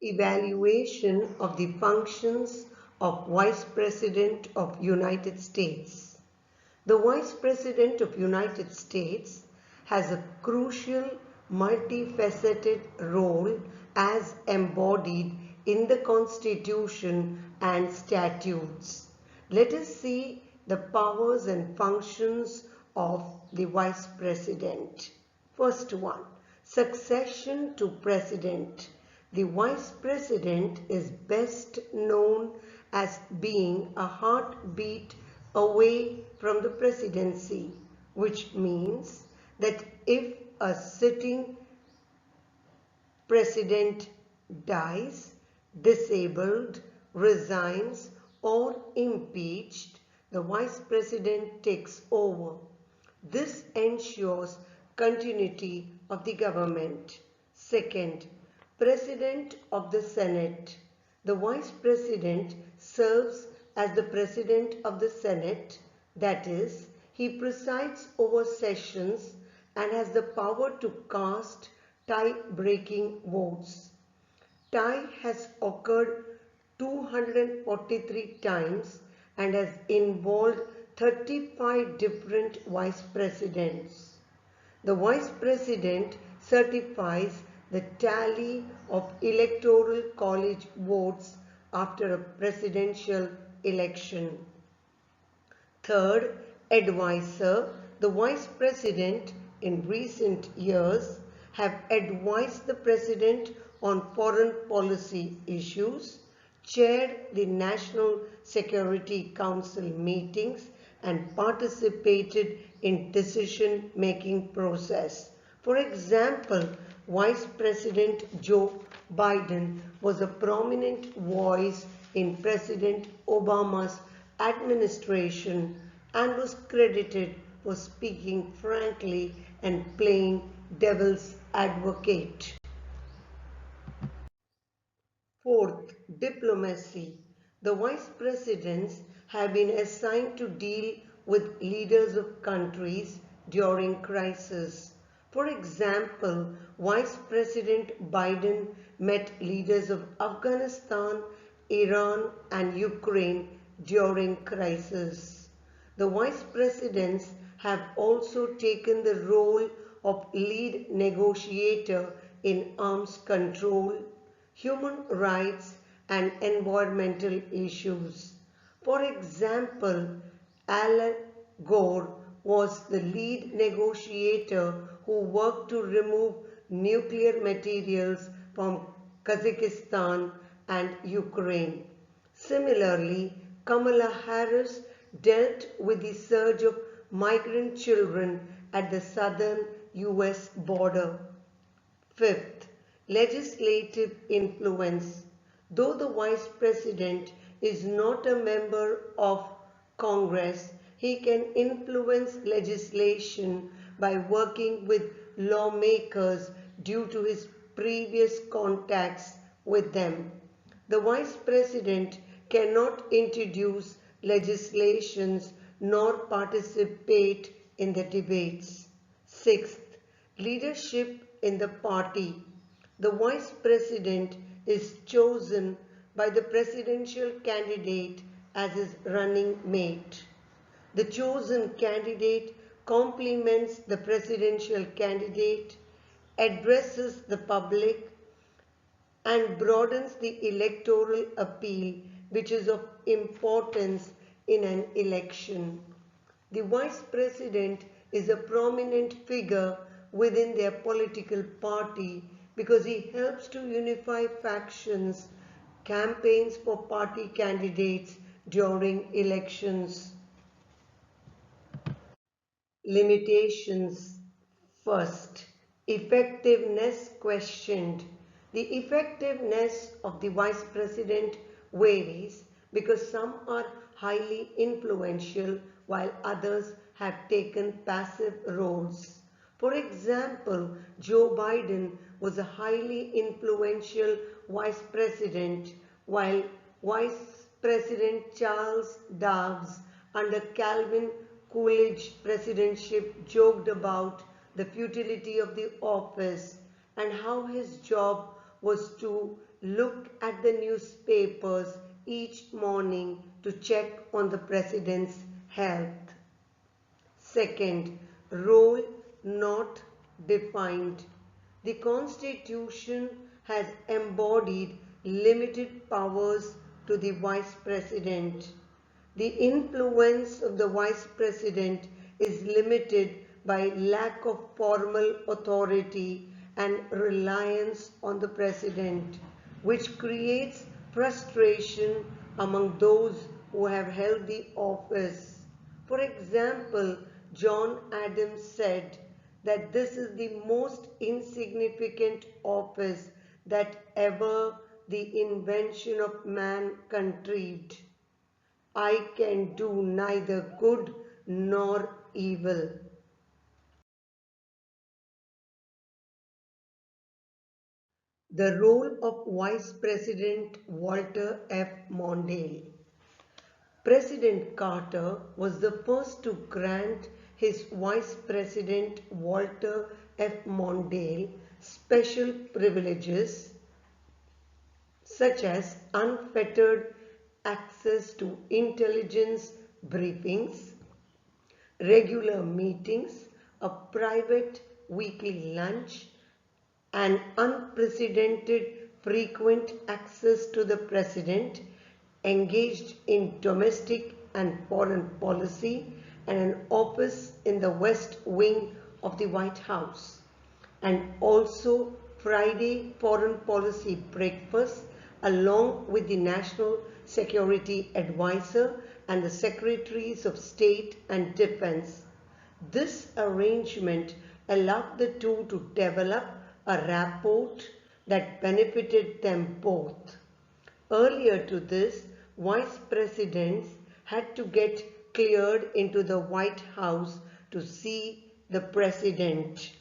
Evaluation of the functions of Vice President of United States. The Vice President of United States has a crucial multifaceted role as embodied in the Constitution and statutes. Let us see the powers and functions of the Vice President. First one, succession to President. The Vice President is best known as being a heartbeat away from the presidency, which means that if a sitting president dies, disabled, resigns, or impeached, the vice president takes over. This ensures continuity of the government. Second, President of the Senate. The Vice President serves as the President of the Senate, that is, he presides over sessions and has the power to cast tie-breaking votes. Tie has occurred 243 times and has involved 35 different vice presidents. The vice president certifies the tally of electoral college votes after a presidential election. Third, advisor. The vice president in recent years have advised the president on foreign policy issues, chaired the National Security Council meetings, and participated in decision-making process. For example, Vice President Joe Biden was a prominent voice in President Obama's administration and was credited for speaking frankly and playing devil's advocate. Fourth, diplomacy. The vice presidents have been assigned to deal with leaders of countries during crisis. For example, Vice President Biden met leaders of Afghanistan, Iran, and Ukraine during crisis. The vice presidents have also taken the role of lead negotiator in arms control, human rights, and environmental issues. For example, Al Gore was the lead negotiator who worked to remove nuclear materials from Kazakhstan and Ukraine. Similarly, Kamala Harris dealt with the surge of migrant children at the southern US border. Fifth, legislative influence. Though the Vice President is not a member of Congress, he can influence legislation by working with lawmakers due to his previous contacts with them. The Vice President cannot introduce legislations nor participate in the debates. Sixth, leadership in the party. The Vice President is chosen by the presidential candidate as his running mate. The chosen candidate compliments the presidential candidate, addresses the public, and broadens the electoral appeal, which is of importance in an election. The Vice President is a prominent figure within their political party because he helps to unify factions, campaigns for party candidates during elections. Limitations. First, effectiveness questioned. The effectiveness of the Vice President varies because some are highly influential while others have taken passive roles. For example, Joe Biden was a highly influential Vice President while Vice President Charles Dawes under Calvin Coolidge's presidency joked about the futility of the office and how his job was to look at the newspapers each morning to check on the president's health. Second, role not defined. The Constitution has embodied limited powers to the Vice President. The influence of the Vice President is limited by lack of formal authority and reliance on the President, which creates frustration among those who have held the office. For example, John Adams said that this is the most insignificant office that ever the invention of man contrived. I can do neither good nor evil. The role of Vice President Walter F. Mondale. President Carter was the first to grant his Vice President Walter F. Mondale special privileges such as unfettered access to intelligence briefings, regular meetings, a private weekly lunch, and unprecedented frequent access to the President, engaged in domestic and foreign policy, and an office in the West Wing of the White House, and also Friday foreign policy breakfast along with the National Security Advisor and the Secretaries of State and Defense. This arrangement allowed the two to develop a rapport that benefited them both. Earlier to this, vice presidents had to get cleared into the White House to see the president.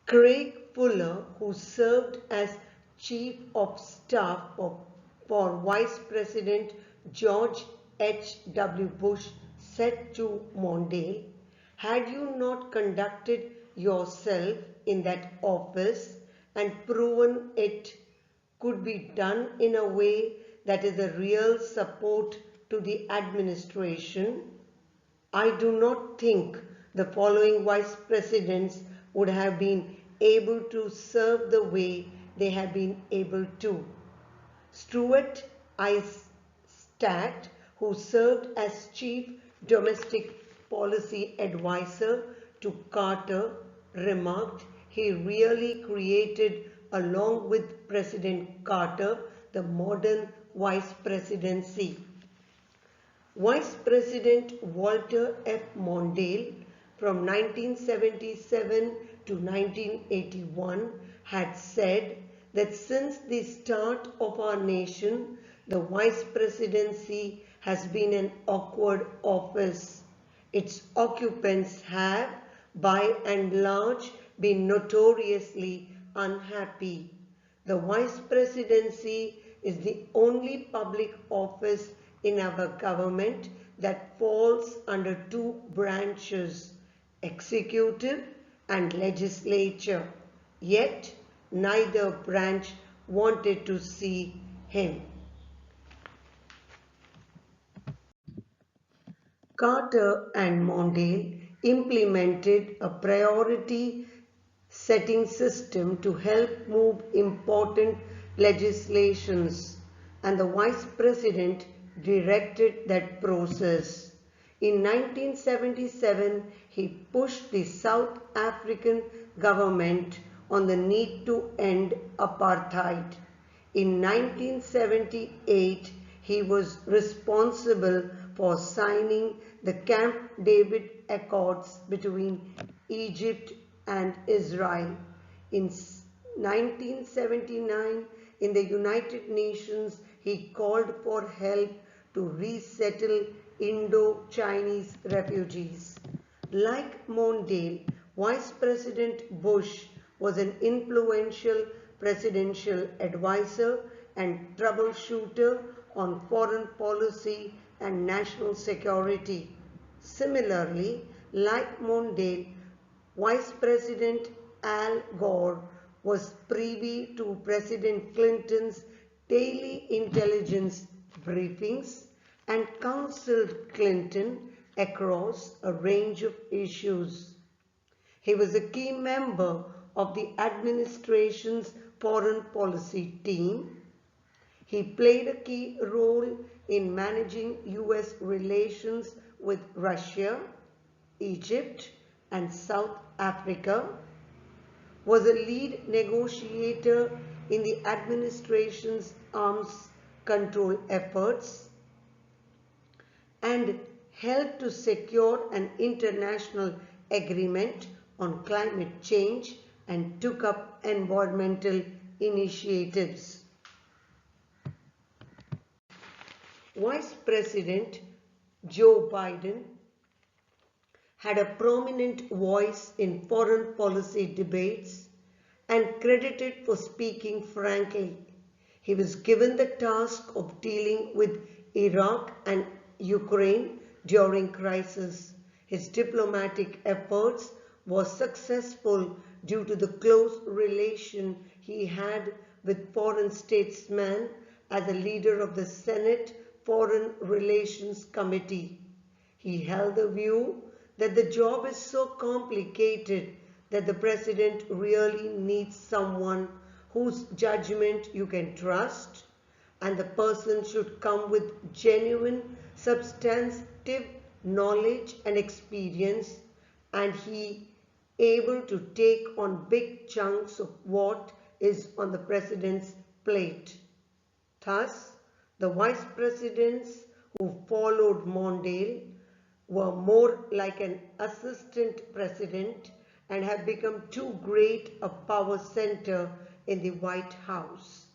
Craig Fuller, who served as Chief of Staff for Vice President George H.W. Bush, said to Mondale, "Had you not conducted yourself in that office and proven it could be done in a way that is a real support to the administration, I do not think the following vice presidents would have been able to serve the way they have been able to." Stuart I. Stack, who served as Chief Domestic Policy Advisor to Carter, remarked he really created, along with President Carter, the modern vice presidency. Vice President Walter F. Mondale from 1977 to 1981 had said that since the start of our nation, the vice presidency has been an awkward office. Its occupants have, by and large, been notoriously unhappy. The vice presidency is the only public office in our government that falls under two branches, executive and legislature. Yet neither branch wanted to see him. Carter and Mondale implemented a priority setting system to help move important legislations, and the Vice President directed that process. In 1977, he pushed the South African government on the need to end apartheid. In 1978, he was responsible for signing the Camp David Accords between Egypt and Israel. In 1979, in the United Nations, he called for help to resettle Indo-Chinese refugees. Like Mondale, Vice President Bush was an influential presidential advisor and troubleshooter on foreign policy and national security. Similarly, like Mondale, Vice President Al Gore was privy to President Clinton's daily intelligence briefings and counseled Clinton across a range of issues. He was a key member of the administration's foreign policy team. He played a key role in managing US relations with Russia, Egypt, and South Africa, was a lead negotiator in the administration's arms control efforts, and helped to secure an international agreement on climate change and took up environmental initiatives. Vice President Joe Biden had a prominent voice in foreign policy debates and credited for speaking frankly. He was given the task of dealing with Iraq and Ukraine during crisis. His diplomatic efforts were successful due to the close relation he had with foreign statesmen as a leader of the Senate Foreign Relations Committee. He held the view that the job is so complicated that the president really needs someone whose judgment you can trust, and the person should come with genuine, substantive knowledge and experience, and he able to take on big chunks of what is on the president's plate. Thus, the vice presidents who followed Mondale were more like an assistant president and have become too great a power center in the White House.